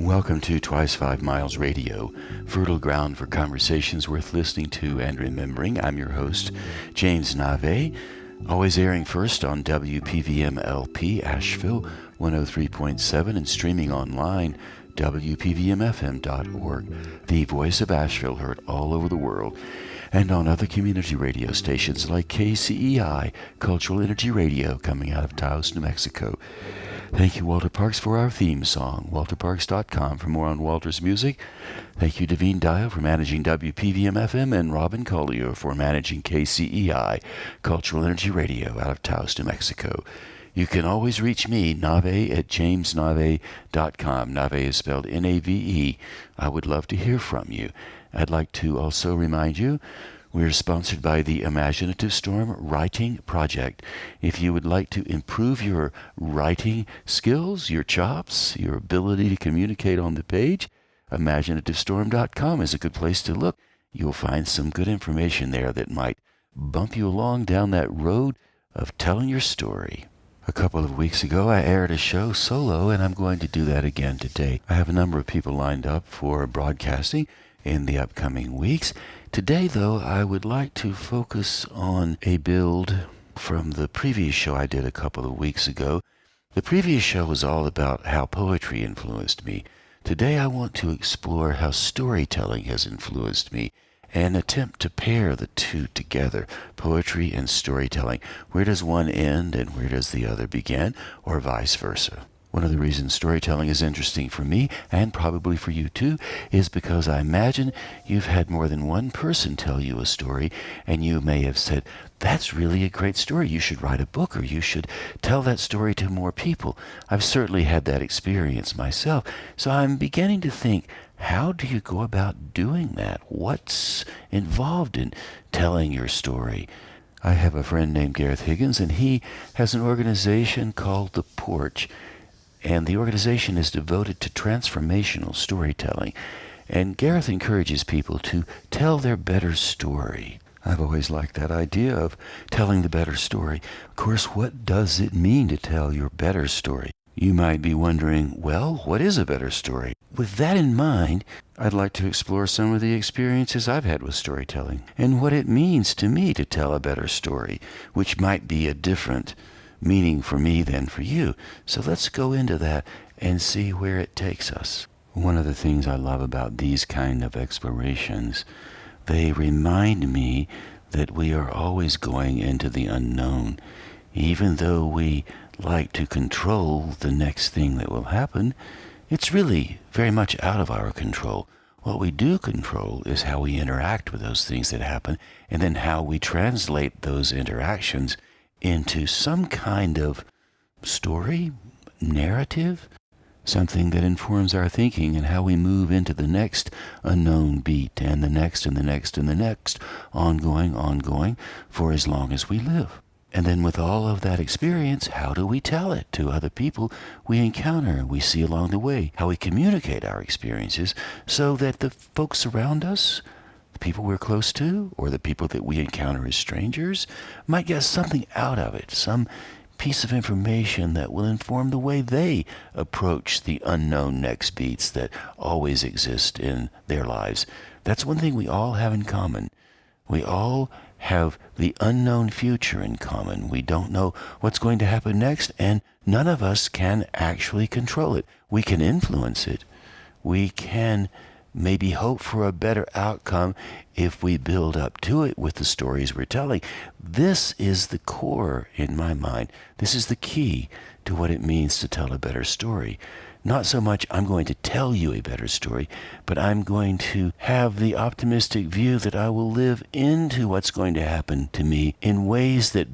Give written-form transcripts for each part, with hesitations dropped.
Welcome to Twice 5 Miles Radio, fertile ground for conversations worth listening to and remembering. I'm your host, James Nave, always airing first on WPVM LP Asheville 103.7 and streaming online WPVMFM.org, the voice of Asheville heard all over the world, and on other community radio stations like KCEI, Cultural Energy Radio, coming out of Taos, New Mexico. Thank you, Walter Parks, for our theme song, walterparks.com for more on Walter's music. Thank you, Davine Dial, for managing WPVM-FM, and Robin Collier for managing KCEI, Cultural Energy Radio, out of Taos, New Mexico. You can always reach me, Navé, at jamesnave.com. Navé is spelled N-A-V-E. I would love to hear from you. I'd like to also remind you, we're sponsored by the Imaginative Storm Writing Project. If you would like to improve your writing skills, your chops, your ability to communicate on the page, imaginativestorm.com is a good place to look. You'll find some good information there that might bump you along down that road of telling your story. A couple of weeks ago, I aired a show solo, and I'm going to do that again today. I have a number of people lined up for broadcasting in the upcoming weeks. Today, though, I would like to focus on a build from the previous show I did a couple of weeks ago. The previous show was all about how poetry influenced me. Today, I want to explore how storytelling has influenced me and attempt to pair the two together, poetry and storytelling. Where does one end and where does the other begin, or vice versa? One of the reasons storytelling is interesting for me, and probably for you too, is because I imagine you've had more than one person tell you a story, and you may have said, that's really a great story. You should write a book, or you should tell that story to more people. I've certainly had that experience myself. So I'm beginning to think, how do you go about doing that? What's involved in telling your story? I have a friend named Gareth Higgins, and he has an organization called The Porch. And the organization is devoted to transformational storytelling. And Gareth encourages people to tell their better story. I've always liked that idea of telling the better story. Of course, what does it mean to tell your better story? You might be wondering, well, what is a better story? With that in mind, I'd like to explore some of the experiences I've had with storytelling and what it means to me to tell a better story, which might be a different meaning for me than for you. So let's go into that and see where it takes us. One of the things I love about these kind of explorations, they remind me that we are always going into the unknown. Even though we like to control the next thing that will happen, it's really very much out of our control. What we do control is how we interact with those things that happen, and then how we translate those interactions into some kind of story, narrative, something that informs our thinking and how we move into the next unknown beat and the next and the next and the next, ongoing for as long as we live. And then with all of that experience, how do we tell it to other people we encounter, we see along the way, how we communicate our experiences so that the folks around us, the people we're close to, or the people that we encounter as strangers, might get something out of it, some piece of information that will inform the way they approach the unknown next beats that always exist in their lives. That's one thing we all have in common. We all have the unknown future in common. We don't know what's going to happen next, and none of us can actually control it. We can influence it. We can maybe hope for a better outcome if we build up to it with the stories we're telling. This is the core in my mind. This is the key to what it means to tell a better story. Not so much I'm going to tell you a better story, but I'm going to have the optimistic view that I will live into what's going to happen to me in ways that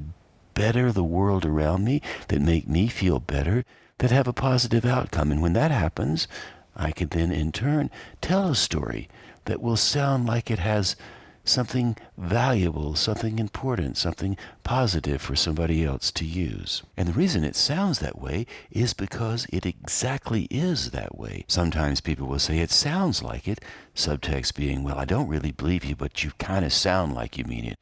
better the world around me, that make me feel better, that have a positive outcome. And when that happens, I can then in turn tell a story that will sound like it has something valuable, something important, something positive for somebody else to use. And the reason it sounds that way is because it exactly is that way. Sometimes people will say it sounds like it, subtext being, well, I don't really believe you, but you kind of sound like you mean it.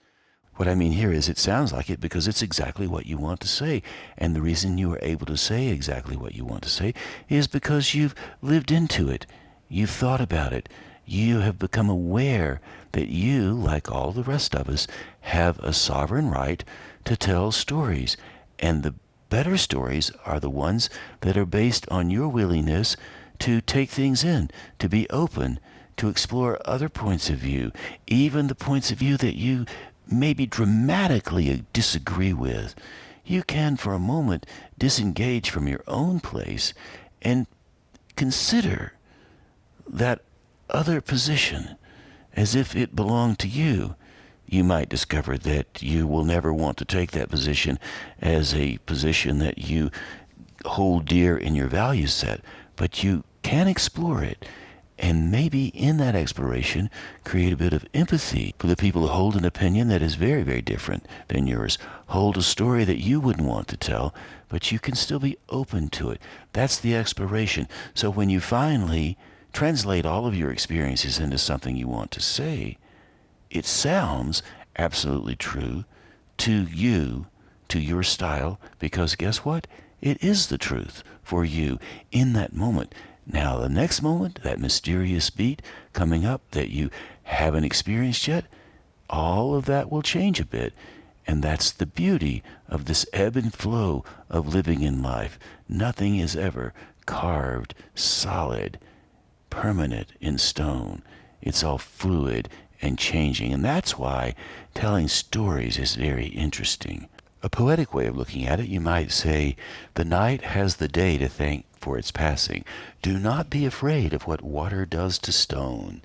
What I mean here is it sounds like it because it's exactly what you want to say. And the reason you are able to say exactly what you want to say is because you've lived into it. You've thought about it. You have become aware that you, like all the rest of us, have a sovereign right to tell stories. And the better stories are the ones that are based on your willingness to take things in, to be open, to explore other points of view, even the points of view that you maybe dramatically disagree with. You can, for a moment, disengage from your own place and consider that other position as if it belonged to you. You might discover that you will never want to take that position as a position that you hold dear in your value set, but you can explore it. And maybe in that exploration, create a bit of empathy for the people who hold an opinion that is very, very different than yours. Hold a story that you wouldn't want to tell, but you can still be open to it. That's the exploration. So when you finally translate all of your experiences into something you want to say, it sounds absolutely true to you, to your style, because guess what? It is the truth for you in that moment. Now, the next moment, that mysterious beat coming up that you haven't experienced yet, all of that will change a bit. And that's the beauty of this ebb and flow of living in life. Nothing is ever carved, solid, permanent in stone. It's all fluid and changing. And that's why telling stories is very interesting. A poetic way of looking at it, you might say, the night has the day to thank for its passing. Do not be afraid of what water does to stone.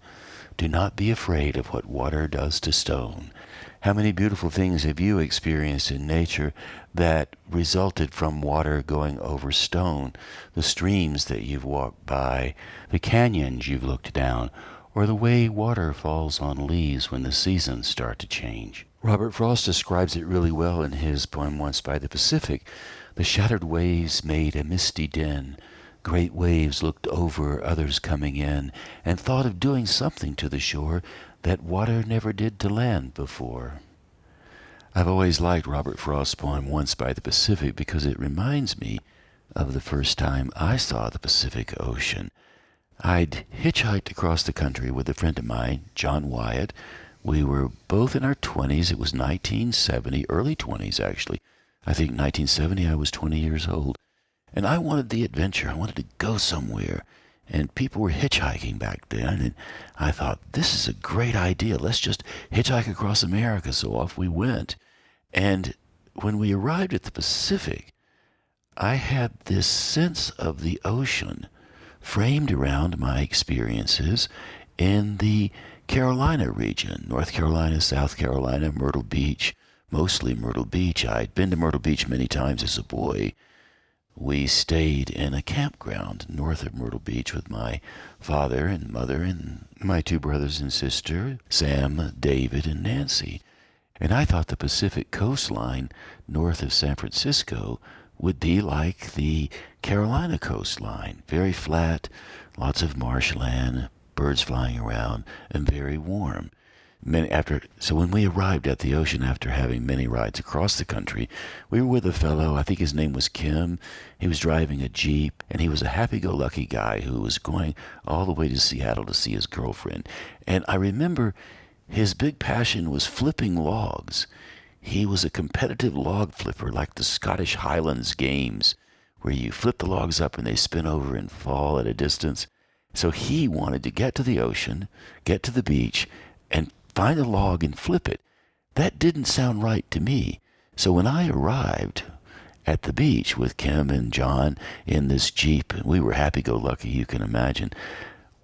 Do not be afraid of what water does to stone. How many beautiful things have you experienced in nature that resulted from water going over stone? The streams that you've walked by, the canyons you've looked down, or the way water falls on leaves when the seasons start to change. Robert Frost describes it really well in his poem Once by the Pacific. The shattered waves made a misty din. Great waves looked over others coming in and thought of doing something to the shore that water never did to land before. I've always liked Robert Frost's poem Once by the Pacific because it reminds me of the first time I saw the Pacific Ocean. I'd hitchhiked across the country with a friend of mine, John Wyatt. We were both in our 20s. It was 1970, early 20s actually. I think 1970 I was 20 years old. And I wanted the adventure. I wanted to go somewhere. And people were hitchhiking back then. And I thought, this is a great idea. Let's just hitchhike across America. So off we went. And when we arrived at the Pacific, I had this sense of the ocean framed around my experiences in the Carolina region, North Carolina, South Carolina, Myrtle Beach, mostly Myrtle Beach. I'd been to Myrtle Beach many times as a boy. We stayed in a campground north of Myrtle Beach with my father and mother and my two brothers and sister, Sam, David, and Nancy. And I thought the Pacific coastline north of San Francisco would be like the Carolina coastline, very flat, lots of marshland, birds flying around, and very warm. So when we arrived at the ocean after having many rides across the country, we were with a fellow, I think his name was Kim. He was driving a Jeep, and he was a happy-go-lucky guy who was going all the way to Seattle to see his girlfriend. And I remember his big passion was flipping logs. He was a competitive log flipper like the Scottish Highlands Games, where you flip the logs up and they spin over and fall at a distance. So he wanted to get to the ocean, get to the beach, and find a log and flip it. That didn't sound right to me. So when I arrived at the beach with Kim and John in this Jeep, and we were happy-go-lucky, you can imagine,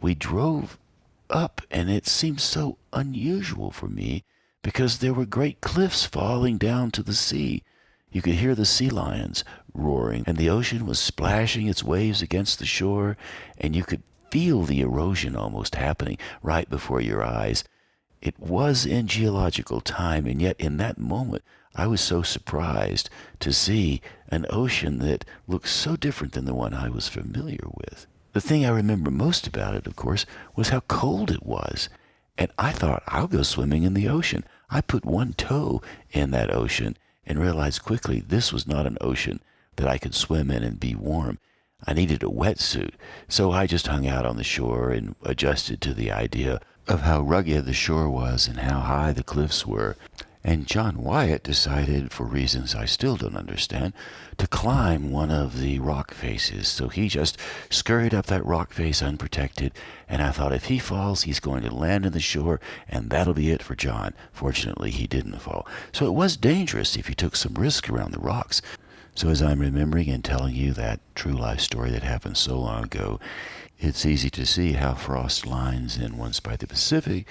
we drove up, and it seemed so unusual for me because there were great cliffs falling down to the sea. You could hear the sea lions roaring, and the ocean was splashing its waves against the shore, and you could feel the erosion almost happening right before your eyes. It was in geological time, and yet in that moment, I was so surprised to see an ocean that looked so different than the one I was familiar with. The thing I remember most about it, of course, was how cold it was. And I thought, I'll go swimming in the ocean. I put one toe in that ocean and realized quickly this was not an ocean that I could swim in and be warm. I needed a wetsuit, so I just hung out on the shore and adjusted to the idea of how rugged the shore was and how high the cliffs were. And John Wyatt decided, for reasons I still don't understand, to climb one of the rock faces. So he just scurried up that rock face unprotected, and I thought if he falls, he's going to land in the shore, and that'll be it for John. Fortunately, he didn't fall. So it was dangerous if you took some risk around the rocks. So as I'm remembering and telling you that true life story that happened so long ago, it's easy to see how frost lines in Once by the Pacific.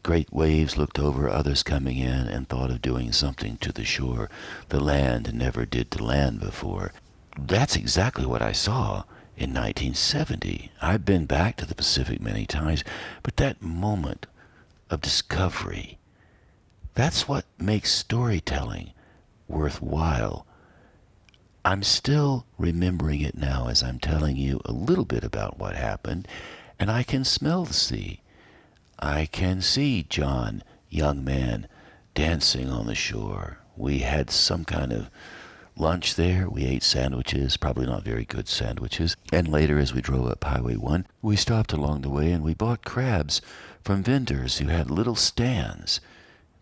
Great waves looked over others coming in and thought of doing something to the shore the land never did to land before. That's exactly what I saw in 1970. I've been back to the Pacific many times, but that moment of discovery, that's what makes storytelling worthwhile. I'm still remembering it now as I'm telling you a little bit about what happened, and I can smell the sea. I can see John, young man, dancing on the shore. We had some kind of lunch there. We ate sandwiches, probably not very good sandwiches. And later, as we drove up Highway 1, we stopped along the way and we bought crabs from vendors who had little stands.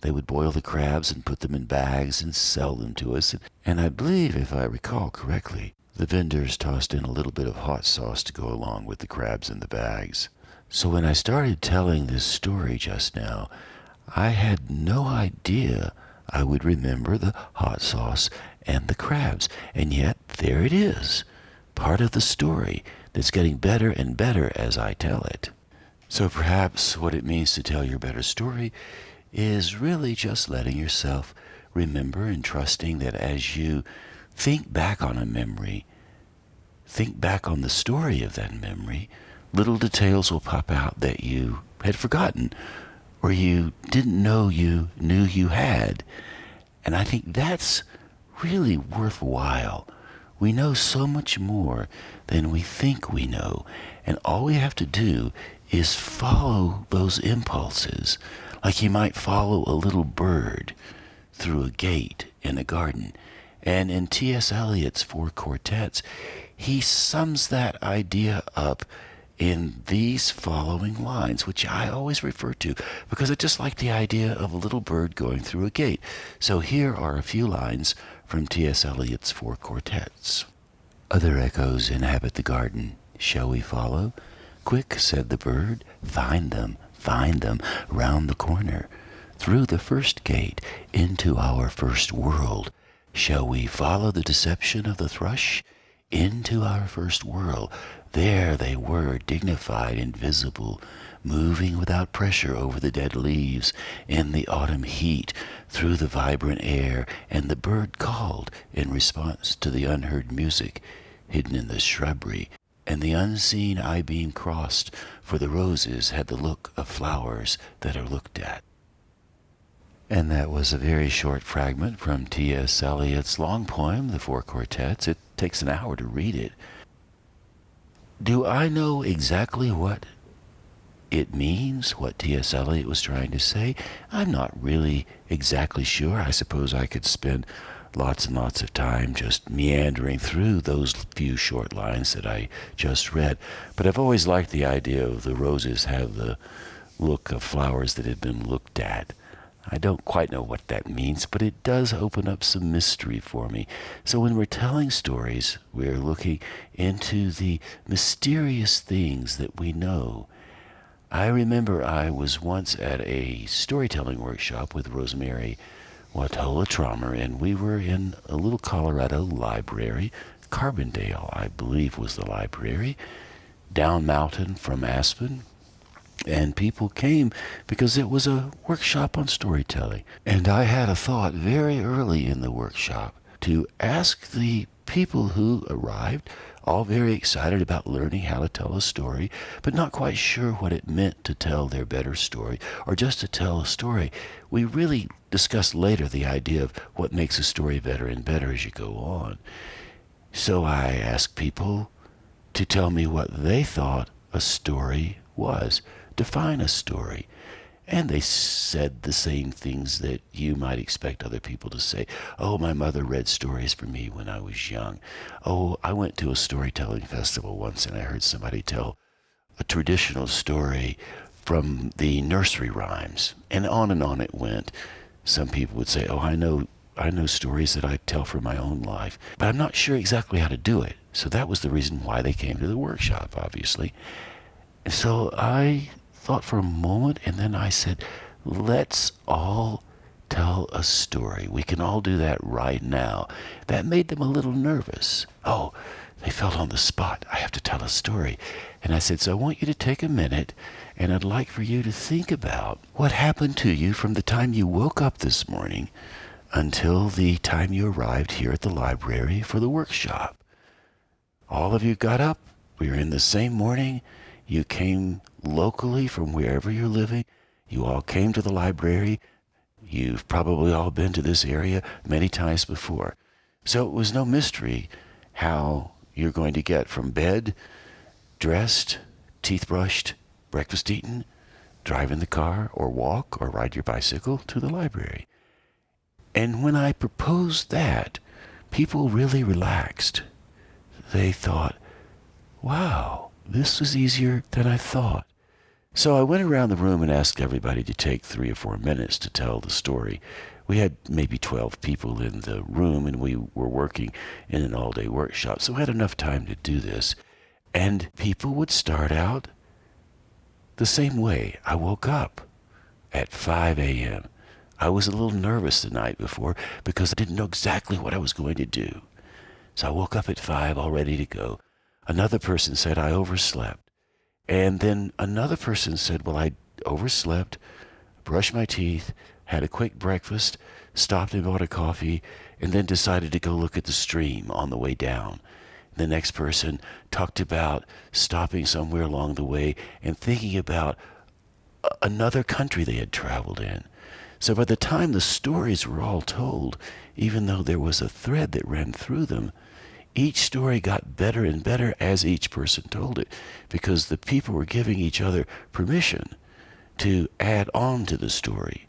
They would boil the crabs and put them in bags and sell them to us. And I believe, if I recall correctly, the vendors tossed in a little bit of hot sauce to go along with the crabs in the bags. So when I started telling this story just now, I had no idea I would remember the hot sauce and the crabs. And yet, there it is, part of the story that's getting better and better as I tell it. So perhaps what it means to tell your better story is really just letting yourself remember and trusting that as you think back on a memory, think back on the story of that memory, little details will pop out that you had forgotten or you didn't know you knew you had. And I think that's really worthwhile. We know so much more than we think we know, and all we have to do is follow those impulses, like you might follow a little bird through a gate in a garden. And in T.S. Eliot's Four Quartets, he sums that idea up in these following lines, which I always refer to because I just like the idea of a little bird going through a gate. So here are a few lines from T.S. Eliot's Four Quartets. Other echoes inhabit the garden. Shall we follow? Quick, said the bird, find them, round the corner, through the first gate, into our first world. Shall we follow the deception of the thrush? Into our first world. There they were, dignified, invisible, moving without pressure over the dead leaves in the autumn heat, through the vibrant air, and the bird called in response to the unheard music hidden in the shrubbery, and the unseen eye-beam crossed, for the roses had the look of flowers that are looked at. And that was a very short fragment from T.S. Eliot's long poem, The Four Quartets. It takes an hour to read it. Do I know exactly what it means, what T.S. Eliot was trying to say? I'm not really exactly sure. I suppose I could spend lots and lots of time just meandering through those few short lines that I just read. But I've always liked the idea of the roses have the look of flowers that had been looked at. I don't quite know what that means, but it does open up some mystery for me. So when we're telling stories, we're looking into the mysterious things that we know. I remember I was once at a storytelling workshop with Rosemary Watola Traumer, and we were in a little Colorado library. Carbondale, I believe, was the library, down mountain from Aspen. And people came because it was a workshop on storytelling. And I had a thought very early in the workshop to ask the people who arrived, all very excited about learning how to tell a story, but not quite sure what it meant to tell their better story, or just to tell a story. We really discussed later the idea of what makes a story better and better as you go on. So I asked people to tell me what they thought a story was. Define a story. And they said the same things that you might expect other people to say. Oh, my mother read stories for me when I was young. Oh, I went to a storytelling festival once and I heard somebody tell a traditional story from the nursery rhymes. And on it went. Some people would say, oh, I know stories that I tell from my own life, but I'm not sure exactly how to do it. So that was the reason why they came to the workshop, obviously. And so I thought for a moment, and then I said, let's all tell a story. We can all do that right now. That made them a little nervous. Oh, they felt on the spot. I have to tell a story. And I said, so I want you to take a minute, and I'd like for you to think about what happened to you from the time you woke up this morning until the time you arrived here at the library for the workshop. All of you got up. We were in the same morning. You came locally from wherever you're living. You all came to the library. You've probably all been to this area many times before. So it was no mystery how you're going to get from bed, dressed, teeth brushed, breakfast eaten, drive in the car, or walk, or ride your bicycle to the library. And when I proposed that, people really relaxed. They thought, wow, this was easier than I thought. So I went around the room and asked everybody to take 3 or 4 minutes to tell the story. We had maybe 12 people in the room, and we were working in an all-day workshop, so we had enough time to do this. And people would start out the same way. I woke up at 5 a.m. I was a little nervous the night before because I didn't know exactly what I was going to do. So I woke up at 5, all ready to go. Another person said I overslept. And then another person said, well, I overslept, brushed my teeth, had a quick breakfast, stopped and bought a coffee, and then decided to go look at the stream on the way down. The next person talked about stopping somewhere along the way and thinking about another country they had traveled in. So by the time the stories were all told, even though there was a thread that ran through them, each story got better and better as each person told it, because the people were giving each other permission to add on to the story.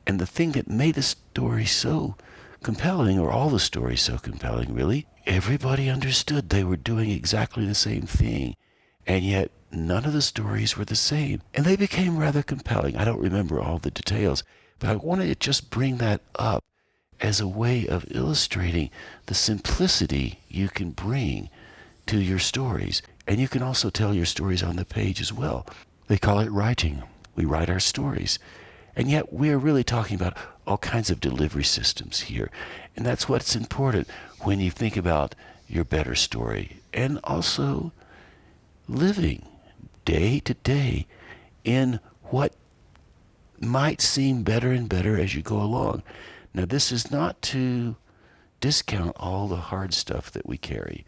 And the thing that made the story so compelling, or all the stories so compelling really, everybody understood they were doing exactly the same thing, and yet none of the stories were the same. And they became rather compelling. I don't remember all the details, but I wanted to just bring that up as a way of illustrating the simplicity you can bring to your stories. And you can also tell your stories on the page as well. They call it writing. We write our stories. And yet we are really talking about all kinds of delivery systems here. And that's what's important when you think about your better story. And also living day to day in what might seem better and better as you go along. Now, this is not to discount all the hard stuff that we carry.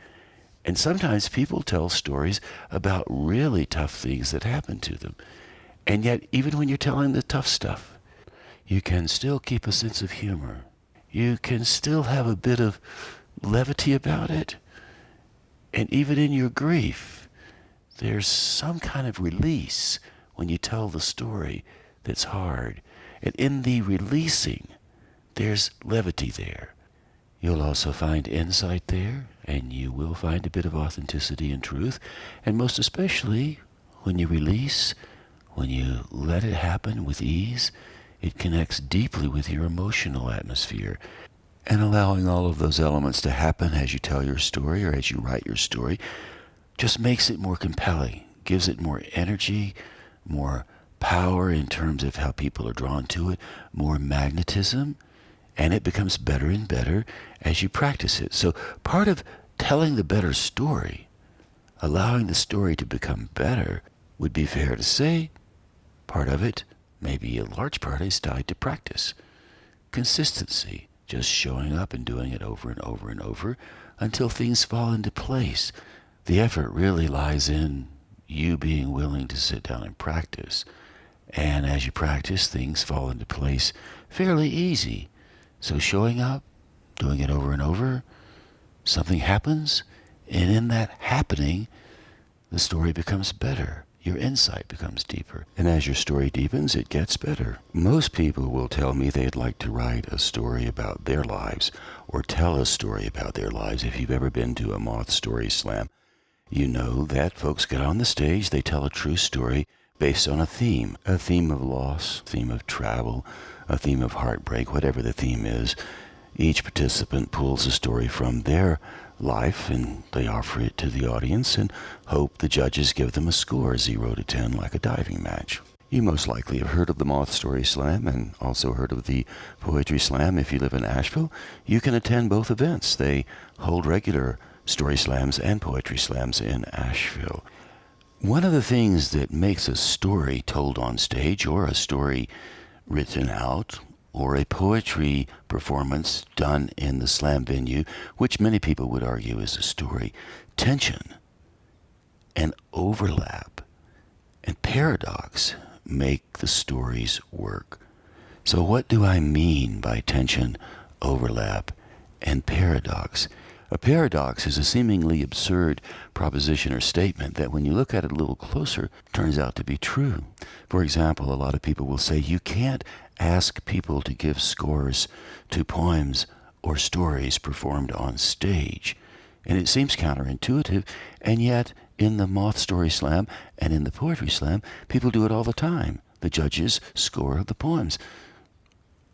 And sometimes people tell stories about really tough things that happen to them. And yet, even when you're telling the tough stuff, you can still keep a sense of humor. You can still have a bit of levity about it. And even in your grief, there's some kind of release when you tell the story that's hard. And in the releasing, there's levity there. You'll also find insight there, and you will find a bit of authenticity and truth. And most especially, when you release, when you let it happen with ease, it connects deeply with your emotional atmosphere. And allowing all of those elements to happen as you tell your story or as you write your story just makes it more compelling, gives it more energy, more power in terms of how people are drawn to it, more magnetism, and it becomes better and better as you practice it. So part of telling the better story, allowing the story to become better, would be fair to say, part of it, maybe a large part, is tied to practice. Consistency, just showing up and doing it over and over and over until things fall into place. The effort really lies in you being willing to sit down and practice. And as you practice, things fall into place fairly easy. So showing up, doing it over and over, something happens, and in that happening, the story becomes better. your insight becomes deeper. And as your story deepens, it gets better. Most people will tell me they'd like to write a story about their lives or tell a story about their lives. If you've ever been to a Moth Story Slam, you know that folks get on the stage, they tell a true story based on a theme of loss, a theme of travel, a theme of heartbreak, whatever the theme is. Each participant pulls a story from their life and they offer it to the audience and hope the judges give them a score 0 to 10 like a diving match. You most likely have heard of the Moth Story Slam and also heard of the Poetry Slam. If you live in Asheville, you can attend both events. They hold regular story slams and poetry slams in Asheville. One of the things that makes a story told on stage or a story written out or a poetry performance done in the slam venue, which many people would argue is a story, tension and overlap and paradox make the stories work. So what do I mean by tension, overlap, and paradox? A paradox is a seemingly absurd proposition or statement that when you look at it a little closer, turns out to be true. For example, a lot of people will say you can't ask people to give scores to poems or stories performed on stage. And it seems counterintuitive, and yet in the Moth Story Slam and in the Poetry Slam, people do it all the time. The judges score the poems.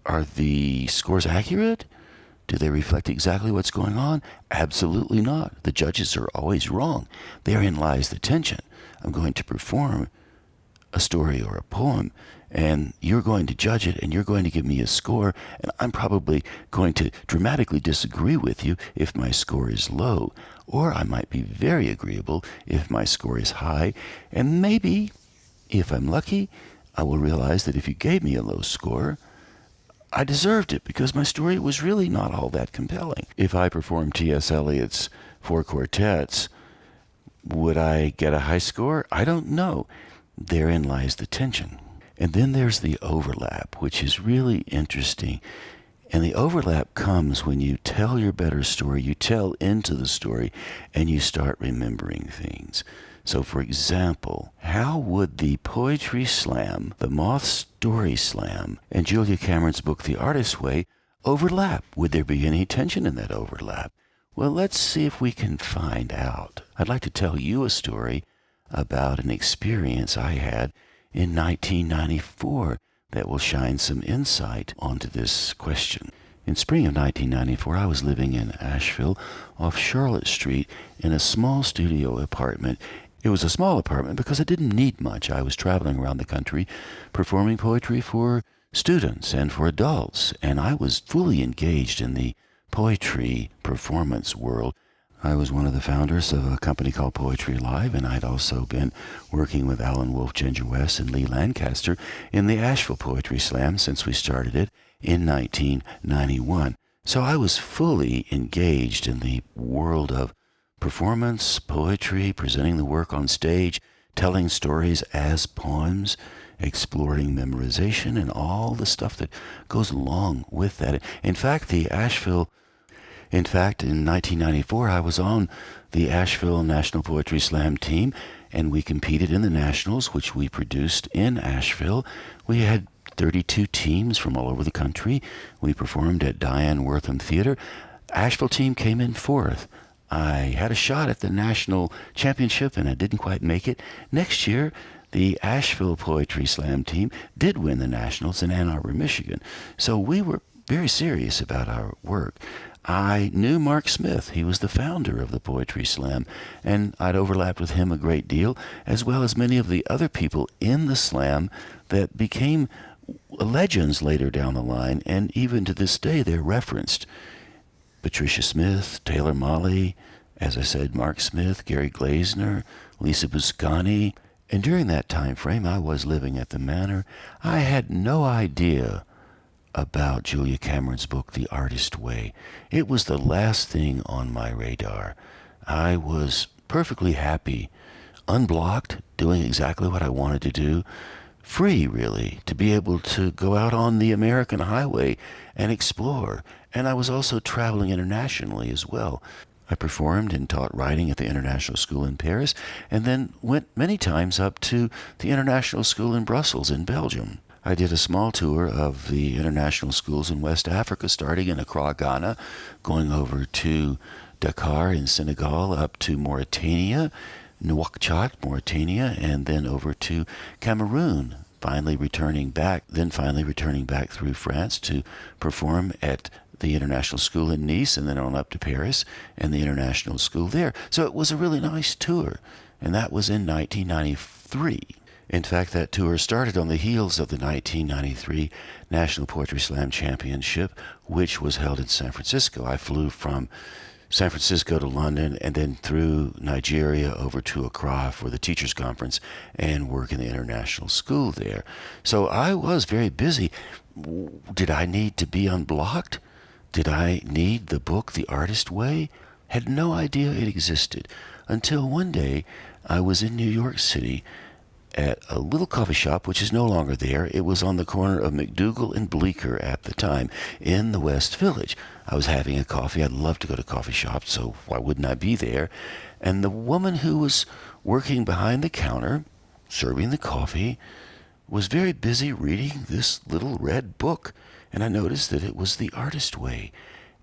Are the scores accurate? Do they reflect exactly what's going on? Absolutely not. The judges are always wrong. Therein lies the tension. I'm going to perform a story or a poem, and you're going to judge it, and you're going to give me a score, and I'm probably going to dramatically disagree with you if my score is low, or I might be very agreeable if my score is high, and maybe, if I'm lucky, I will realize that if you gave me a low score, I deserved it because my story was really not all that compelling. If I performed T.S. Eliot's 4 quartets, would I get a high score? I don't know. Therein lies the tension. And then there's the overlap, which is really interesting. And the overlap comes when you tell your better story, you tell into the story, and you start remembering things. So, for example, how would the Poetry Slam, the Moth Story Slam, and Julia Cameron's book, The Artist's Way, overlap? Would there be any tension in that overlap? Well, let's see if we can find out. I'd like to tell you a story about an experience I had in 1994 that will shine some insight onto this question. In spring of 1994, I was living in Asheville off Charlotte Street in a small studio apartment. It was a small apartment because I didn't need much. I was traveling around the country performing poetry for students and for adults, and I was fully engaged in the poetry performance world. I was one of the founders of a company called Poetry Live, and I'd also been working with Alan Wolfe, Ginger West, and Lee Lancaster in the Asheville Poetry Slam since we started it in 1991. So I was fully engaged in the world of performance, poetry, presenting the work on stage, telling stories as poems, exploring memorization, and all the stuff that goes along with that. In fact, in 1994, I was on the Asheville National Poetry Slam team, and we competed in the Nationals, which we produced in Asheville. We had 32 teams from all over the country. We performed at Diane Wortham Theater. Asheville team came in 4th. I had a shot at the national championship, and I didn't quite make it. Next year, the Asheville Poetry Slam team did win the Nationals in Ann Arbor, Michigan. So we were very serious about our work. I knew Mark Smith. He was the founder of the Poetry Slam, and I'd overlapped with him a great deal, as well as many of the other people in the slam that became legends later down the line, and even to this day they're referenced. Patricia Smith, Taylor Molley, as I said, Mark Smith, Gary Glazner, Lisa Buscani. And during that time frame, I was living at the Manor. I had no idea about Julia Cameron's book, The Artist's Way. It was the last thing on my radar. I was perfectly happy, unblocked, doing exactly what I wanted to do, free, really, to be able to go out on the American highway and explore. And I was also traveling internationally as well. I performed and taught writing at the International School in Paris, and then went many times up to the International School in Brussels in Belgium. I did a small tour of the international schools in West Africa, starting in Accra, Ghana, going over to Dakar in Senegal, up to Mauritania, Nouakchott, Mauritania, and then over to Cameroon, finally returning back through France to perform at the International School in Nice, and then on up to Paris and the International School there. So it was a really nice tour, and that was in 1993. In fact, that tour started on the heels of the 1993 National Poetry Slam Championship, which was held in San Francisco. I flew from San Francisco to London and then through Nigeria over to Accra for the teachers conference and work in the international school there. So I was very busy. Did I need to be unblocked? Did I need the book The Artist Way? Had no idea it existed until one day I was in New York City at a little coffee shop, which is no longer there. It was on the corner of McDougal and Bleecker at the time in the West Village. I was having a coffee. I'd love to go to coffee shops, so why wouldn't I be there? And the woman who was working behind the counter, serving the coffee, was very busy reading this little red book. And I noticed that it was The Artist Way.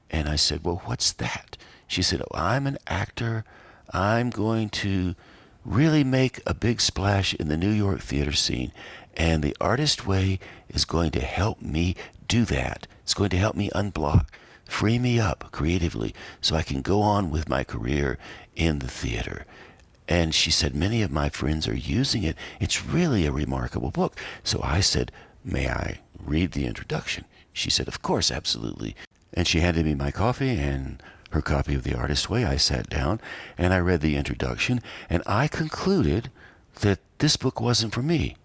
And I said, well, what's that? She said, oh, I'm an actor. I'm going to really make a big splash in the New York theater scene, and The Artist Way is going to help me do that. It's going to help me unblock, free me up creatively so I can go on with my career in the theater. And she said, many of my friends are using it. It's really a remarkable book. So I said, may I read the introduction? She said, of course, absolutely. And she handed me my coffee and her copy of The Artist Way. I sat down and I read the introduction, and I concluded that this book wasn't for me.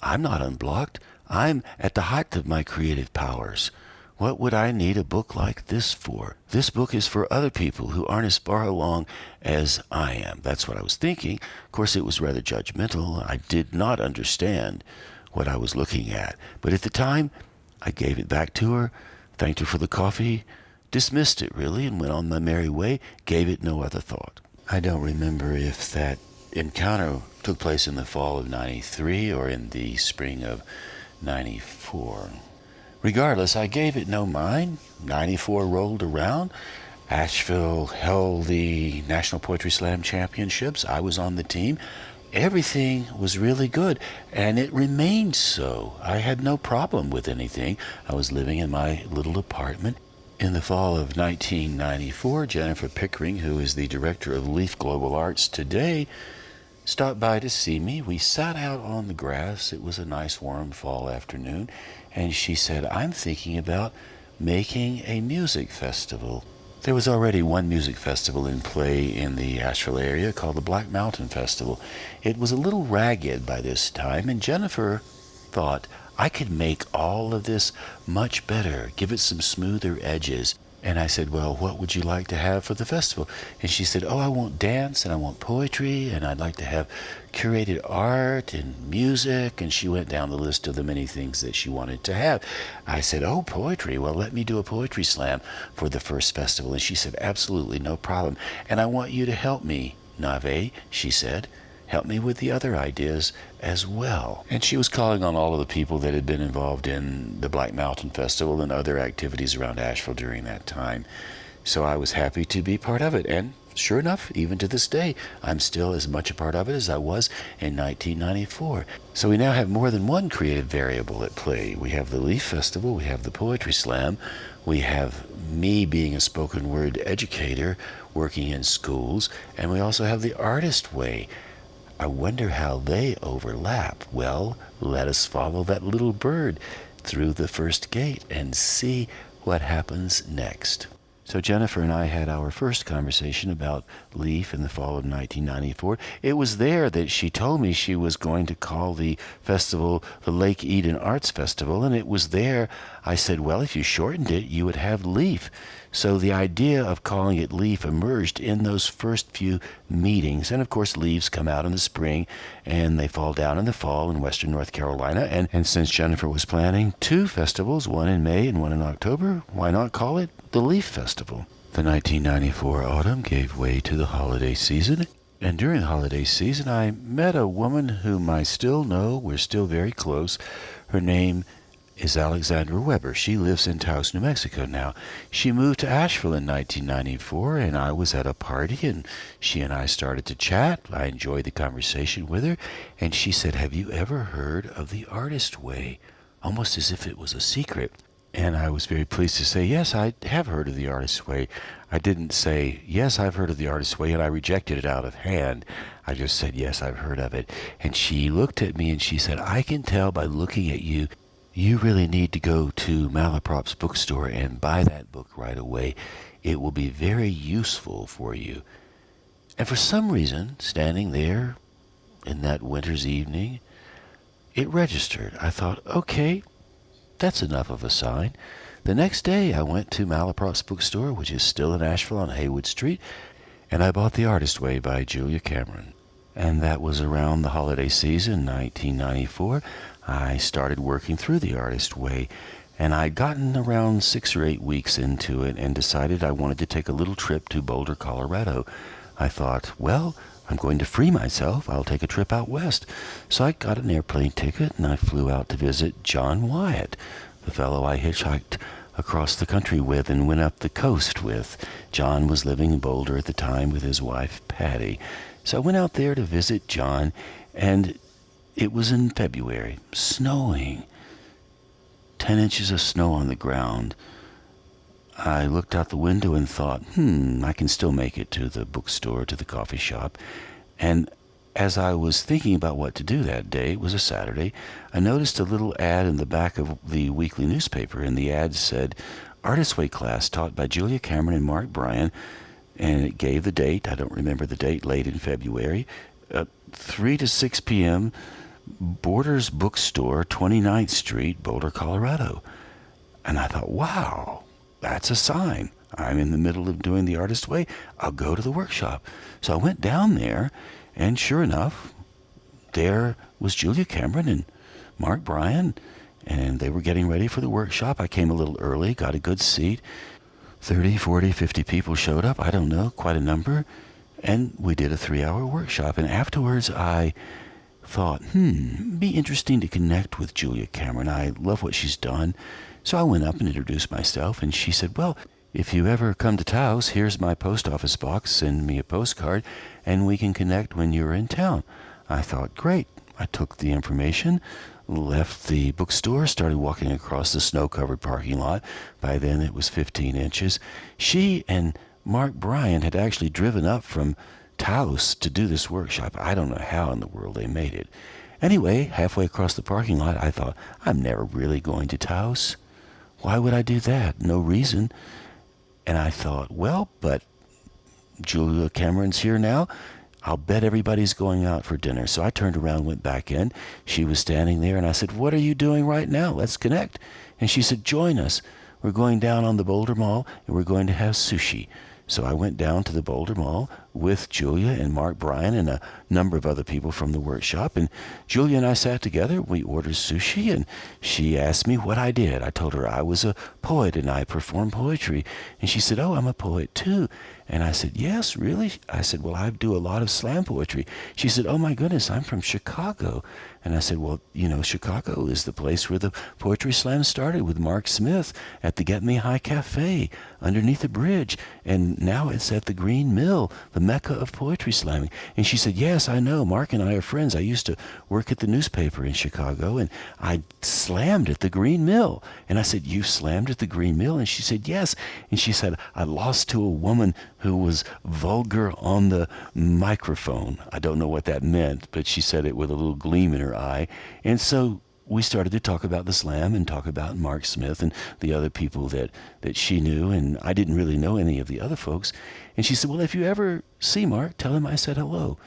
I'm not unblocked. I'm at the height of my creative powers. What would I need a book like this for? This book is for other people who aren't as far along as I am. That's what I was thinking. Of course, it was rather judgmental. I did not understand what I was looking at. But at the time, I gave it back to her, thanked her for the coffee, dismissed it really, and went on my merry way, gave it no other thought. I don't remember if that encounter took place in the fall of 93 or in the spring of 94. Regardless, I gave it no mind. 94 rolled around. Asheville held the National Poetry Slam Championships. I was on the team. Everything was really good, and it remained so. I had no problem with anything. I was living in my little apartment. In the fall of 1994, Jennifer Pickering, who is the director of Leaf Global Arts today, stopped by to see me. We sat out on the grass. It was a nice warm fall afternoon, and she said, I'm thinking about making a music festival. There was already one music festival in play in the Asheville area called the Black Mountain Festival. It was a little ragged by this time, and Jennifer thought, I could make all of this much better, give it some smoother edges. And I said, well, what would you like to have for the festival? And she said, oh, I want dance and I want poetry and I'd like to have curated art and music. And she went down the list of the many things that she wanted to have. I said, oh, poetry. Well, let me do a poetry slam for the first festival. And she said, absolutely, no problem. And I want you to help me, Navé, she said. Help me with the other ideas as well. And she was calling on all of the people that had been involved in the Black Mountain Festival and other activities around Asheville during that time. So I was happy to be part of it. And sure enough, even to this day, I'm still as much a part of it as I was in 1994. So we now have more than one creative variable at play. We have the Leaf Festival, we have the Poetry Slam, we have me being a spoken word educator working in schools, and we also have the Artist Way. I wonder how they overlap. Well, let us follow that little bird through the first gate and see what happens next. So Jennifer and I had our first conversation about Leaf in the fall of 1994. It was there that she told me she was going to call the festival the Lake Eden Arts Festival, and it was there I said, well, if you shortened it, you would have Leaf. So the idea of calling it Leaf emerged in those first few meetings. And of course, leaves come out in the spring and they fall down in the fall in western North Carolina. And since Jennifer was planning two festivals, one in May and one in October, why not call it the Leaf Festival? The 1994 autumn gave way to the holiday season, and during the holiday season I met a woman whom I still know. We're still very close. Her name is Alexandra Weber. She lives in Taos, New Mexico now. She moved to Asheville in 1994, and I was at a party, and she and I started to chat. I enjoyed the conversation with her, and she said, "Have you ever heard of the artist way?" Almost as if it was a secret. And I was very pleased to say, yes, I have heard of the artist's way. I didn't say, yes, I've heard of the artist's way, and I rejected it out of hand. I just said, yes, I've heard of it. And she looked at me and she said, "I can tell by looking at you, you really need to go to Malaprop's bookstore and buy that book right away. It will be very useful for you." And for some reason, standing there in that winter's evening, it registered. I thought, okay, that's enough of a sign. The next day, I went to Malaprop's bookstore, which is still in Asheville on Haywood Street, and I bought The Artist Way by Julia Cameron. And that was around the holiday season, 1994. I started working through The Artist Way, and I'd gotten around 6 or 8 weeks into it and decided I wanted to take a little trip to Boulder, Colorado. I thought, well, I'm going to free myself. I'll take a trip out west. So I got an airplane ticket and I flew out to visit John Wyatt, the fellow I hitchhiked across the country with and went up the coast with. John was living in Boulder at the time with his wife, Patty. So I went out there to visit John, and it was in February, snowing. 10 inches of snow on the ground. I looked out the window and thought, I can still make it to the bookstore, to the coffee shop. And as I was thinking about what to do that day, it was a Saturday, I noticed a little ad in the back of the weekly newspaper, and the ad said, "Artist Way class taught by Julia Cameron and Mark Bryan," and it gave the date, I don't remember the date, late in February, 3 to 6 p.m., Borders Bookstore, 29th Street, Boulder, Colorado. And I thought, wow, that's a sign. I'm in the middle of doing The Artist Way. I'll go to the workshop. So I went down there, and sure enough, there was Julia Cameron and Mark Bryan, and they were getting ready for the workshop. I came a little early, got a good seat. 30, 40, 50 people showed up. I don't know, quite a number. And we did a 3-hour workshop. And afterwards, I thought, it'd be interesting to connect with Julia Cameron. I love what she's done. So I went up and introduced myself, and she said, "Well, if you ever come to Taos, here's my post office box. Send me a postcard, and we can connect when you're in town." I thought, great. I took the information, left the bookstore, started walking across the snow-covered parking lot. By then, it was 15 inches. She and Mark Bryan had actually driven up from Taos to do this workshop. I don't know how in the world they made it. Anyway, halfway across the parking lot, I thought, I'm never really going to Taos. Why would I do that? No reason. And I thought, well, but Julia Cameron's here now. I'll bet everybody's going out for dinner. So I turned around and went back in. She was standing there, and I said, "What are you doing right now? Let's connect." And she said, "Join us. We're going down on the Boulder Mall, and we're going to have sushi." So I went down to the Boulder Mall with Julia and Mark Bryan and a number of other people from the workshop. And Julia and I sat together. We ordered sushi, and she asked me what I did. I told her I was a poet and I perform poetry. And she said, "Oh, I'm a poet too." And I said, "Yes, really?" I said, "Well, I do a lot of slam poetry." She said, "Oh my goodness, I'm from Chicago." And I said, "Well, Chicago is the place where the poetry slam started with Mark Smith at the Get Me High Cafe underneath the bridge. And now it's at the Green Mill, the mecca of poetry slamming." And she said, "Yes, I know. Mark and I are friends. I used to work at the newspaper in Chicago, and I slammed at the Green Mill." And I said, "You slammed at the Green Mill?" And she said, "Yes." And she said, "I lost to a woman who was vulgar on the microphone." I don't know what that meant, but she said it with a little gleam in her eye. And so we started to talk about the slam and talk about Mark Smith and the other people that she knew, and I didn't really know any of the other folks. And she said, "Well, if you ever see Mark, tell him I said hello."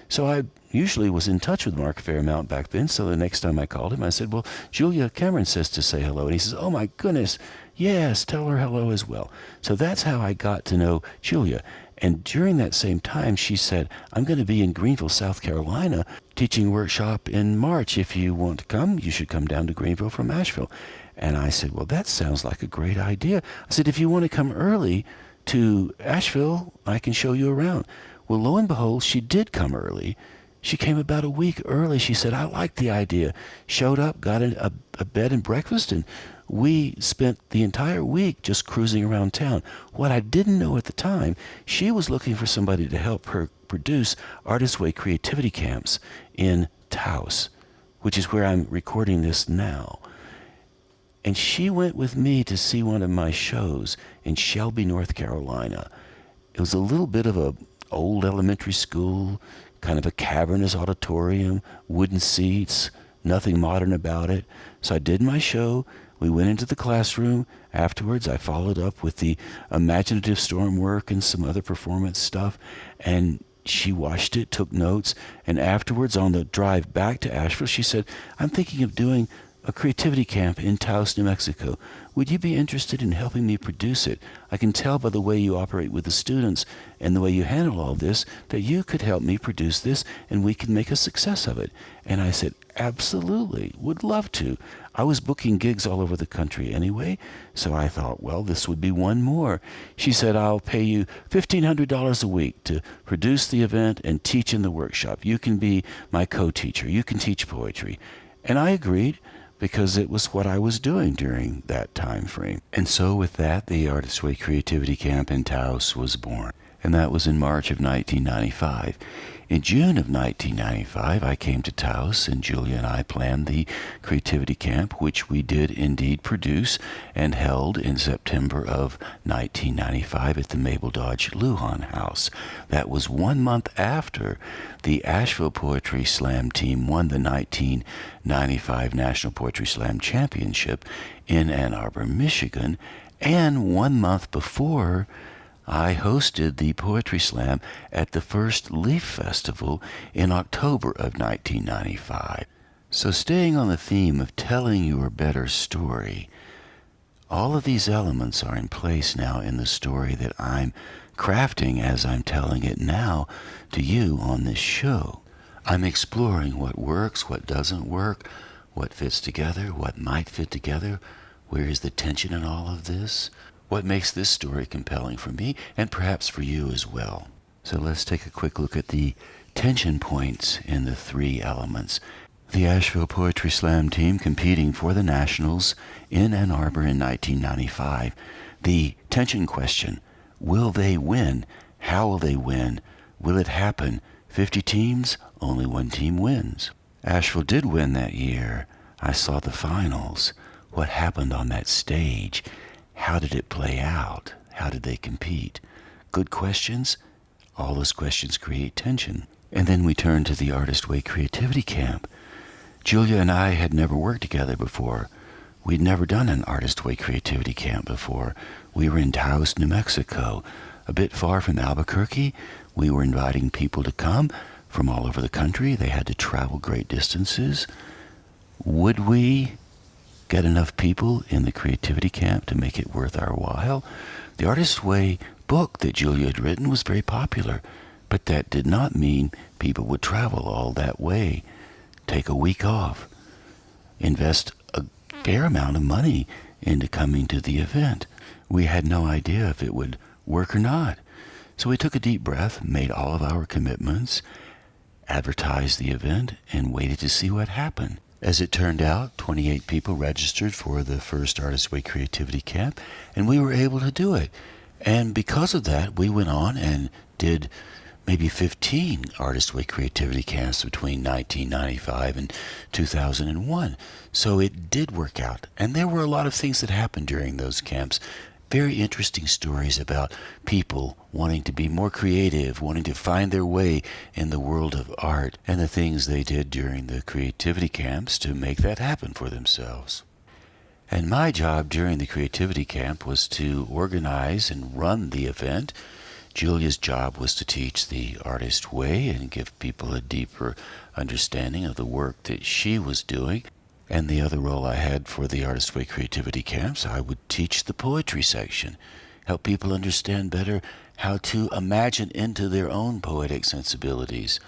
So I usually was in touch with Mark a fair amount back then, so the next time I called him, I said, "Well, Julia Cameron says to say hello." And he says, "Oh my goodness, yes, tell her hello as well." So that's how I got to know Julia. And during that same time, she said, "I'm going to be in Greenville, South Carolina, teaching a workshop in March. If you want to come, you should come down to Greenville from Asheville." And I said, "Well, that sounds like a great idea." I said, "If you want to come early to Asheville. I can show you around." Well, lo and behold, she did come early. She came about a week early. She said, "I like the idea." Showed up, got a bed and breakfast, and we spent the entire week just cruising around town. What I didn't know at the time, she was looking for somebody to help her produce Artist Way creativity camps in Taos, which is where I'm recording this now. And she went with me to see one of my shows in Shelby, North Carolina. It was a little bit of a old elementary school, kind of a cavernous auditorium, wooden seats, nothing modern about it. So I did my show. We went into the classroom. Afterwards, I followed up with the imaginative storm work and some other performance stuff. And she watched it, took notes. And afterwards, on the drive back to Asheville, she said, "I'm thinking of doing a creativity camp in Taos, New Mexico. Would you be interested in helping me produce it? I can tell by the way you operate with the students and the way you handle all this that you could help me produce this and we can make a success of it." And I said, "Absolutely, would love to." I was booking gigs all over the country anyway, so I thought, well, this would be one more. She said, "I'll pay you $1,500 a week to produce the event and teach in the workshop. You can be my co-teacher. You can teach poetry." And I agreed, because it was what I was doing during that time frame. And so with that, the Artist Way Creativity Camp in Taos was born. And that was in March of 1995. In June of 1995, I came to Taos, and Julia and I planned the Creativity Camp, which we did indeed produce and held in September of 1995 at the Mabel Dodge Lujan House. That was 1 month after the Asheville Poetry Slam team won the 1995 National Poetry Slam Championship in Ann Arbor, Michigan, and 1 month before I hosted the Poetry Slam at the first Leaf Festival in October of 1995. So staying on the theme of telling your better story, all of these elements are in place now in the story that I'm crafting as I'm telling it now to you on this show. I'm exploring what works, what doesn't work, what fits together, what might fit together, where is the tension in all of this, what makes this story compelling for me and perhaps for you as well. So let's take a quick look at the tension points in the three elements. The Asheville Poetry Slam team competing for the Nationals in Ann Arbor in 1995. The tension question: will they win? How will they win? Will it happen? 50 teams, only one team wins. Asheville did win that year. I saw the finals. What happened on that stage? How did it play out? How did they compete? Good questions. All those questions create tension. And then we turn to the Artist Way Creativity Camp. Julia and I had never worked together before. We'd never done an Artist Way Creativity Camp before. We were in Taos, New Mexico, a bit far from Albuquerque. We were inviting people to come from all over the country. They had to travel great distances. Would we get enough people in the creativity camp to make it worth our while? The Artist Way book that Julia had written was very popular, but that did not mean people would travel all that way, take a week off, invest a fair amount of money into coming to the event. We had no idea if it would work or not. So we took a deep breath, made all of our commitments, advertised the event, and waited to see what happened. As it turned out, 28 people registered for the first Artist Way Creativity Camp, and we were able to do it. And because of that, we went on and did maybe 15 Artist Way Creativity Camps between 1995 and 2001. So it did work out. And there were a lot of things that happened during those camps. Very interesting stories about people wanting to be more creative, wanting to find their way in the world of art, and the things they did during the creativity camps to make that happen for themselves. And my job during the creativity camp was to organize and run the event. Julia's job was to teach the Artist Way and give people a deeper understanding of the work that she was doing. And the other role I had for the Artist Way Creativity Camps, I would teach the poetry section, help people understand better how to imagine into their own poetic sensibilities,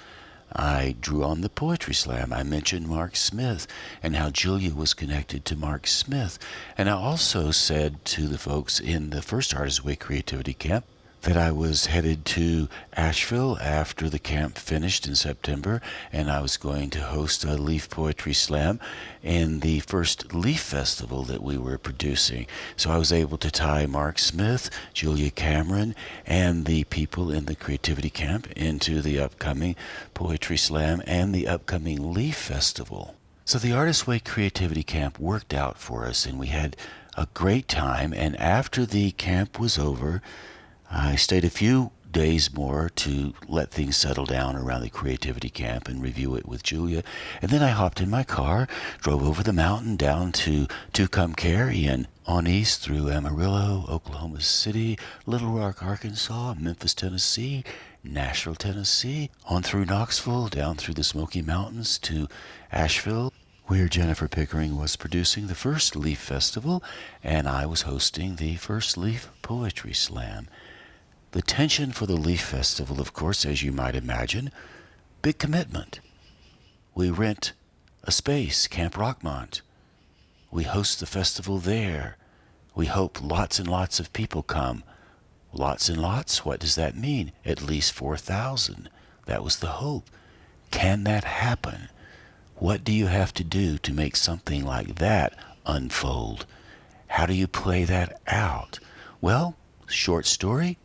I drew on the Poetry Slam. I mentioned Mark Smith and how Julia was connected to Mark Smith. And I also said to the folks in the first Artist Way Creativity Camp that I was headed to Asheville after the camp finished in September, and I was going to host a Leaf Poetry Slam in the first Leaf Festival that we were producing. So I was able to tie Mark Smith, Julia Cameron, and the people in the Creativity Camp into the upcoming Poetry Slam and the upcoming Leaf Festival. So the Artist Way Creativity Camp worked out for us, and we had a great time. And after the camp was over, I stayed a few days more to let things settle down around the creativity camp and review it with Julia. And then I hopped in my car, drove over the mountain down to Tucumcari and on east through Amarillo, Oklahoma City, Little Rock, Arkansas, Memphis, Tennessee, Nashville, Tennessee, on through Knoxville, down through the Smoky Mountains to Asheville, where Jennifer Pickering was producing the first Leaf Festival, and I was hosting the first Leaf Poetry Slam. The tension for the Leaf Festival, of course, as you might imagine, big commitment. We rent a space, Camp Rockmont. We host the festival there. We hope lots and lots of people come. Lots and lots? What does that mean? At least 4,000. That was the hope. Can that happen? What do you have to do to make something like that unfold? How do you play that out? Well, short story,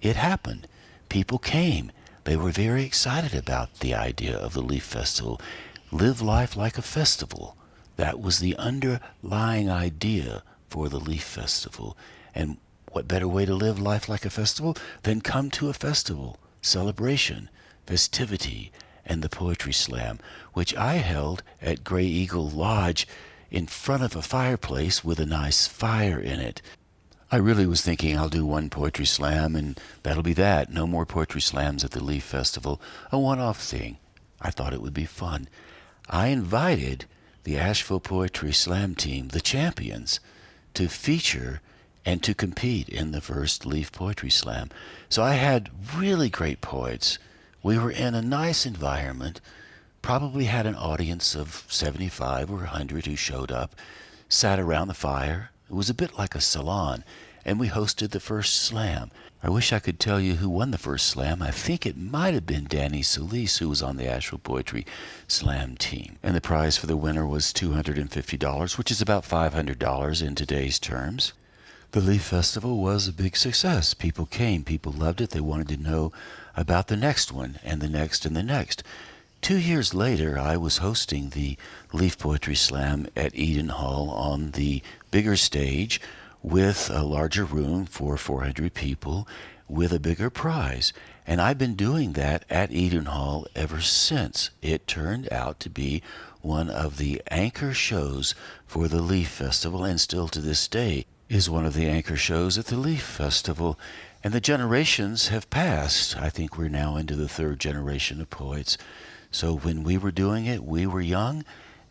it happened. People came. They were very excited about the idea of the Leaf Festival. Live life like a festival. That was the underlying idea for the Leaf Festival. And what better way to live life like a festival than come to a festival, celebration, festivity, and the Poetry Slam, which I held at Gray Eagle Lodge in front of a fireplace with a nice fire in it. I really was thinking I'll do one Poetry Slam and that'll be that. No more Poetry Slams at the Leaf Festival. A one-off thing. I thought it would be fun. I invited the Asheville Poetry Slam team, the champions, to feature and to compete in the first Leaf Poetry Slam. So I had really great poets. We were in a nice environment, probably had an audience of 75 or 100 who showed up, sat around the fire. It was a bit like a salon, and we hosted the first slam. I wish I could tell you who won the first slam. I think it might have been Danny Solis, who was on the Asheville Poetry Slam team. And the prize for the winner was $250, which is about $500 in today's terms. The Leaf Festival was a big success. People came, people loved it. They wanted to know about the next one, and the next, and the next. 2 years later, I was hosting the Leaf Poetry Slam at Eden Hall on the bigger stage with a larger room for 400 people with a bigger prize. And I've been doing that at Eden Hall ever since. It turned out to be one of the anchor shows for the Leaf Festival, and still to this day is one of the anchor shows at the Leaf Festival. And the generations have passed. I think we're now into the third generation of poets. So when we were doing it, we were young,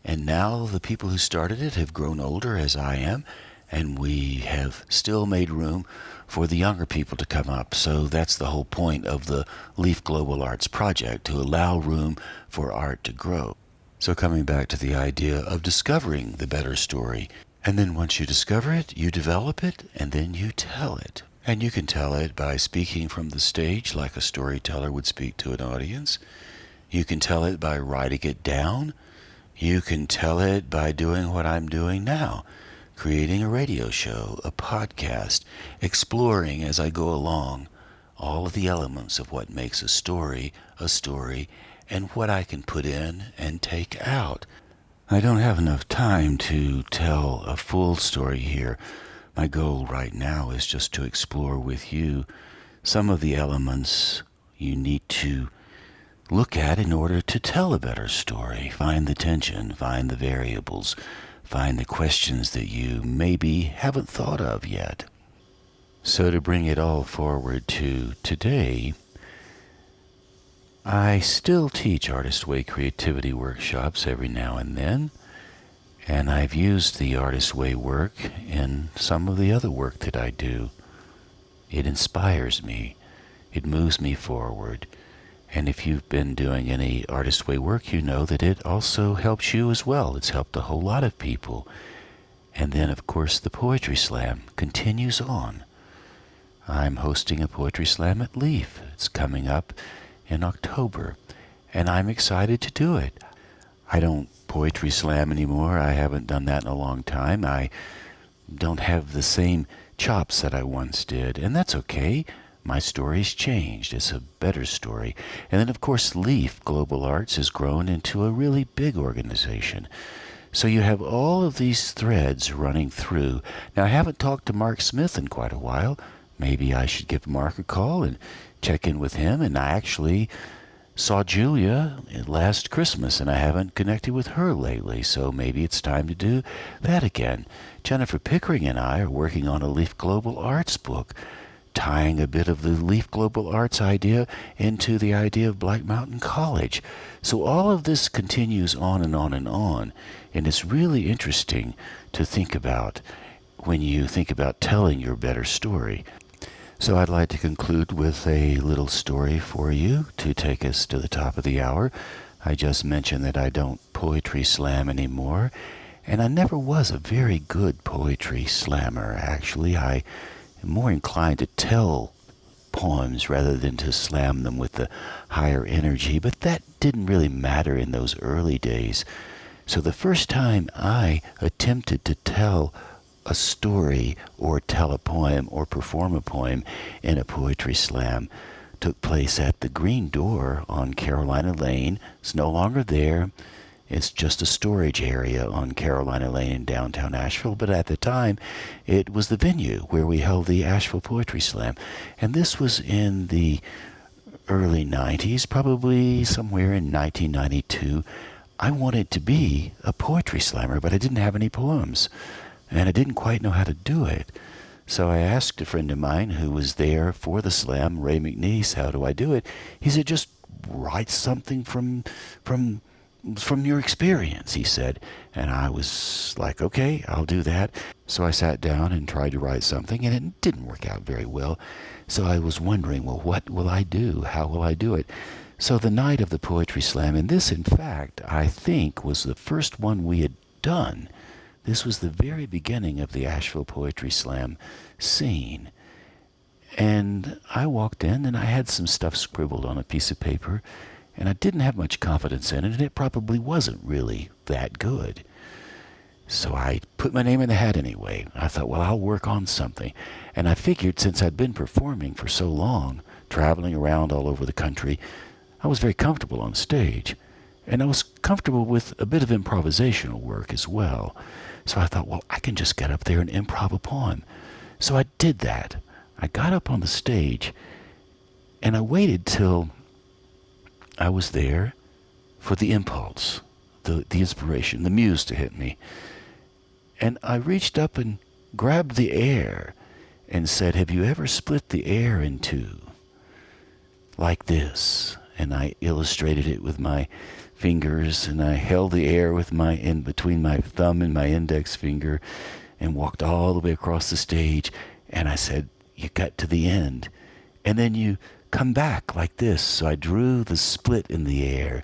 and now the people who started it have grown older, as I am, and we have still made room for the younger people to come up. So that's the whole point of the Leaf Global Arts Project, to allow room for art to grow. So coming back to the idea of discovering the better story, and then once you discover it, you develop it, and then you tell it. And you can tell it by speaking from the stage like a storyteller would speak to an audience. You can tell it by writing it down. You can tell it by doing what I'm doing now, creating a radio show, a podcast, exploring as I go along all of the elements of what makes a story, and what I can put in and take out. I don't have enough time to tell a full story here. My goal right now is just to explore with you some of the elements you need to look at in order to tell a better story. Find the tension, find the variables, find the questions that you maybe haven't thought of yet. So to bring it all forward to today, I still teach Artist Way creativity workshops every now and then, and I've used the Artist Way work in some of the other work that I do. It inspires me, it moves me forward, And if you've been doing any Artist Way work, you know that it also helps you as well. It's helped a whole lot of people. And then, of course, the Poetry Slam continues on. I'm hosting a Poetry Slam at Leaf. It's coming up in October, and I'm excited to do it. I don't Poetry Slam anymore. I haven't done that in a long time. I don't have the same chops that I once did, and that's okay. My story's changed. It's a better story. And then, of course, Leaf Global Arts has grown into a really big organization. So you have all of these threads running through. Now, I haven't talked to Mark Smith in quite a while. Maybe I should give Mark a call and check in with him. And I actually saw Julia last Christmas, and I haven't connected with her lately, so maybe it's time to do that again. Jennifer Pickering and I are working on a Leaf Global Arts book, tying a bit of the Leaf Global Arts idea into the idea of Black Mountain College. So all of this continues on and on and on, and it's really interesting to think about when you think about telling your better story. So I'd like to conclude with a little story for you to take us to the top of the hour. I just mentioned that I don't Poetry Slam anymore, and I never was a very good poetry slammer. Actually, I more inclined to tell poems rather than to slam them with the higher energy, but that didn't really matter in those early days. So the first time I attempted to tell a story or tell a poem or perform a poem in a poetry slam took place at the Green Door on Carolina Lane. It's no longer there. It's just a storage area on Carolina Lane in downtown Asheville, but at the time, it was the venue where we held the Asheville Poetry Slam. And this was in the early 90s, probably somewhere in 1992. I wanted to be a poetry slammer, but I didn't have any poems, and I didn't quite know how to do it. So I asked a friend of mine who was there for the slam, Ray McNeese, how do I do it? He said, just write something from your experience, he said. And I was like, okay, I'll do that. So I sat down and tried to write something, and it didn't work out very well. So I was wondering, well, what will I do? How will I do it? So the night of the Poetry Slam, and this, in fact, I think was the first one we had done. This was the very beginning of the Asheville Poetry Slam scene. And I walked in, and I had some stuff scribbled on a piece of paper, and I didn't have much confidence in it, and it probably wasn't really that good. So I put my name in the hat anyway. I thought, well, I'll work on something. And I figured since I'd been performing for so long, traveling around all over the country, I was very comfortable on stage. And I was comfortable with a bit of improvisational work as well. So I thought, well, I can just get up there and improv a poem. So I did that. I got up on the stage, and I waited till I was there for the impulse, the inspiration, the muse to hit me. And I reached up and grabbed the air and said, have you ever split the air in two? Like this. And I illustrated it with my fingers, and I held the air with in between my thumb and my index finger and walked all the way across the stage. And I said, you got to the end. And then you come back like this. So I drew the split in the air,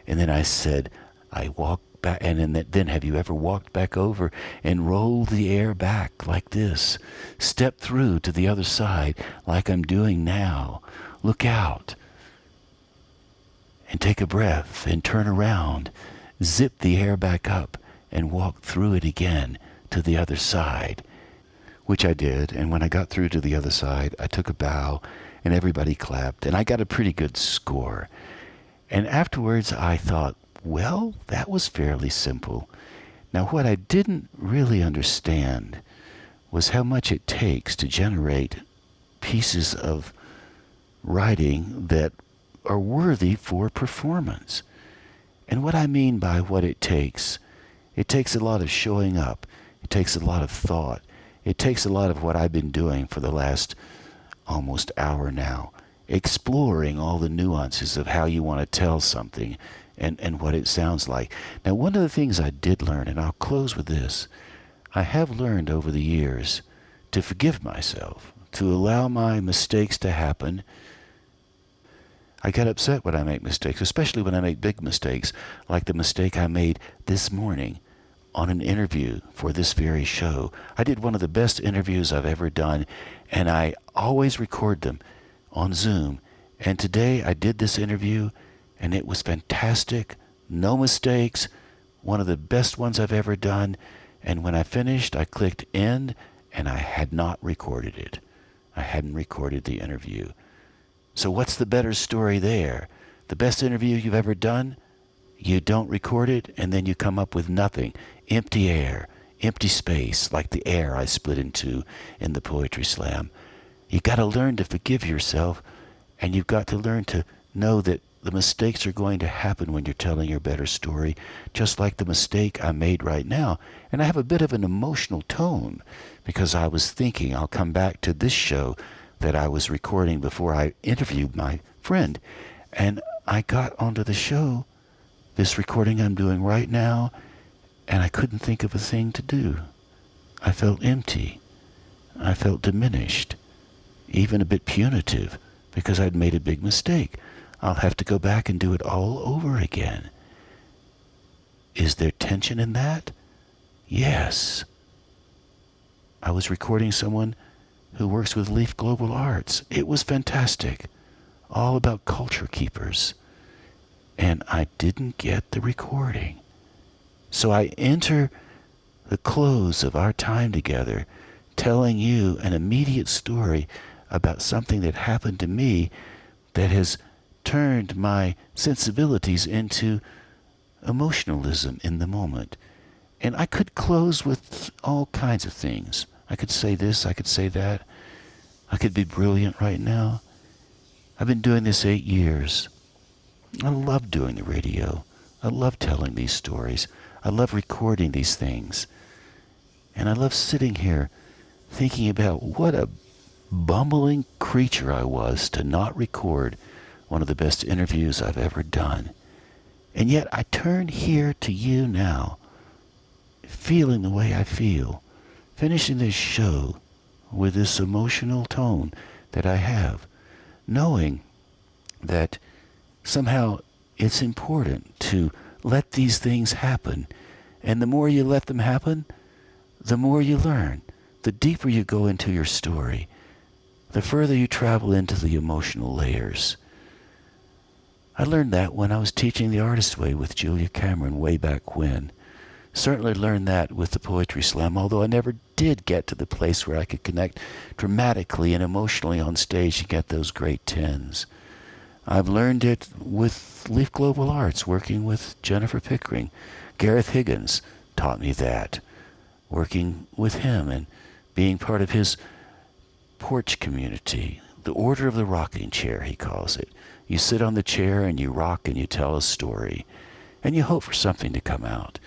and then I said, I walk back, and then have you ever walked back over and rolled the air back like this? Step through to the other side like I'm doing now. Look out and take a breath and turn around, zip the air back up and walk through it again to the other side, which I did. And when I got through to the other side, I took a bow, and everybody clapped, and I got a pretty good score. And afterwards I thought, well, that was fairly simple. Now, what I didn't really understand was how much it takes to generate pieces of writing that are worthy for performance. And what I mean by what it takes a lot of showing up. It takes a lot of thought. It takes a lot of what I've been doing for the last almost hour now, exploring all the nuances of how you want to tell something and what it sounds like. Now, one of the things I did learn, and I'll close with this, I have learned over the years to forgive myself, to allow my mistakes to happen. I get upset when I make mistakes, especially when I make big mistakes, like the mistake I made this morning on an interview for this very show. I did one of the best interviews I've ever done, and I always record them on Zoom. And today I did this interview, and it was fantastic. No mistakes. One of the best ones I've ever done. And when I finished, I clicked end, and I had not recorded it. I hadn't recorded the interview. So what's the better story there? The best interview you've ever done? You don't record it, and then you come up with nothing. Empty air, empty space, like the air I split into in the Poetry Slam. You got to learn to forgive yourself, and you've got to learn to know that the mistakes are going to happen when you're telling your better story, just like the mistake I made right now. And I have a bit of an emotional tone because I was thinking I'll come back to this show that I was recording before I interviewed my friend. And I got onto the show, this recording I'm doing right now, and I couldn't think of a thing to do. I felt empty. I felt diminished, even a bit punitive, because I'd made a big mistake. I'll have to go back and do it all over again. Is there tension in that? Yes. I was recording someone who works with Leaf Global Arts. It was fantastic. All about culture keepers. And I didn't get the recording. So I enter the close of our time together telling you an immediate story about something that happened to me that has turned my sensibilities into emotionalism in the moment. And I could close with all kinds of things. I could say this, I could say that. I could be brilliant right now. I've been doing this 8 years. I love doing the radio. I love telling these stories. I love recording these things. And I love sitting here thinking about what a bumbling creature I was to not record one of the best interviews I've ever done. And yet I turn here to you now, feeling the way I feel, finishing this show with this emotional tone that I have, knowing that somehow it's important to let these things happen. And the more you let them happen, the more you learn. The deeper you go into your story, the further you travel into the emotional layers. I learned that when I was teaching the Artist Way with Julia Cameron way back when. Certainly learned that with the Poetry Slam, although I never did get to the place where I could connect dramatically and emotionally on stage and get those great tens. I've learned it with Leaf Global Arts, working with Jennifer Pickering. Gareth Higgins taught me that, working with him and being part of his porch community. The Order of the Rocking Chair, he calls it. You sit on the chair and you rock and you tell a story. And you hope for something to come out.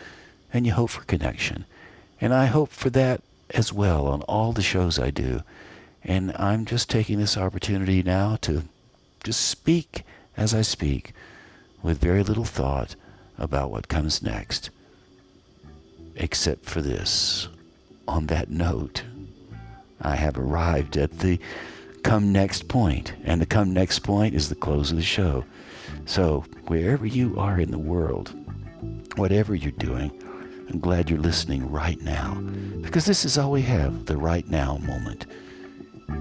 And you hope for connection. And I hope for that as well on all the shows I do. And I'm just taking this opportunity now to just speak as I speak with very little thought about what comes next. Except for this. On that note, I have arrived at the come next point. And the come next point is the close of the show. So wherever you are in the world, whatever you're doing, I'm glad you're listening right now, because this is all we have, the right now moment.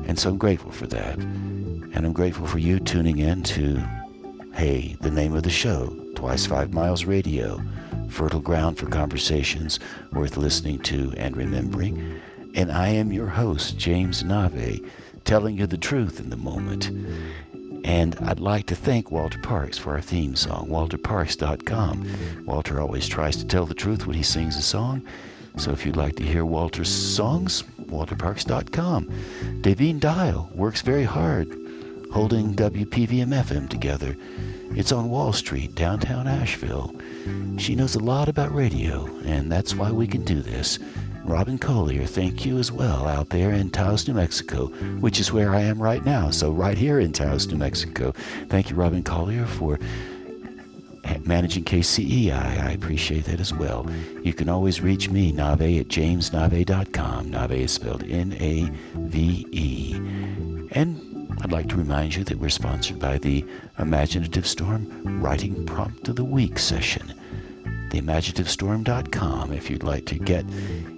And so I'm grateful for that. And I'm grateful for you tuning in to, hey, the name of the show, Twice 5 Miles Radio, fertile ground for conversations worth listening to and remembering. And I am your host, James Nave, telling you the truth in the moment. And I'd like to thank Walter Parks for our theme song, walterparks.com. Walter always tries to tell the truth when he sings a song. So if you'd like to hear Walter's songs, walterparks.com. Davine Dial works very hard holding WPVM-FM together. It's on Wall Street, downtown Asheville. She knows a lot about radio, and that's why we can do this. Robin Collier, thank you as well, out there in Taos, New Mexico, which is where I am right now. So right here in Taos, New Mexico. Thank you, Robin Collier, for managing KCEI. I appreciate that as well. You can always reach me, Navé, at jamesnave.com. Navé is spelled N-A-V-E. And I'd like to remind you that we're sponsored by the Imaginative Storm Writing Prompt of the Week session. theimaginativestorm.com if you'd like to get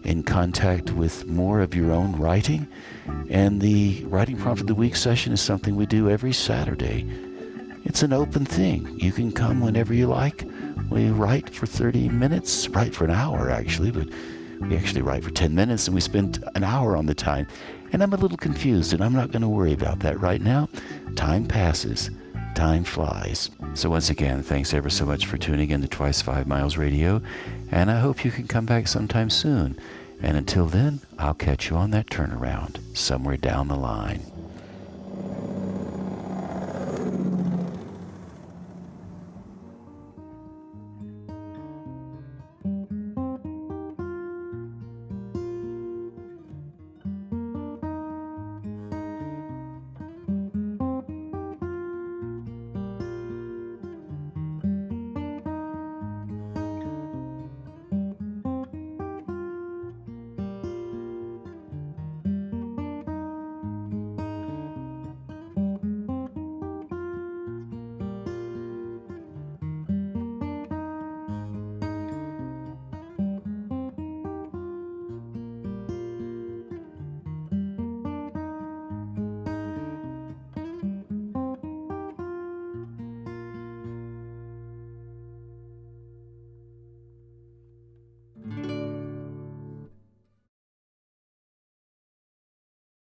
in contact with more of your own writing. And the Writing Prompt of the Week session is something we do every Saturday. It's an open thing. You can come whenever you like. We write for 30 minutes, write for an hour actually, but we actually write for 10 minutes and we spend an hour on the time. And I'm a little confused, and I'm not going to worry about that right now. Time passes. Time flies. So once again, thanks ever so much for tuning in to Twice 5 Miles Radio, and I hope you can come back sometime soon. And until then, I'll catch you on that turnaround somewhere down the line.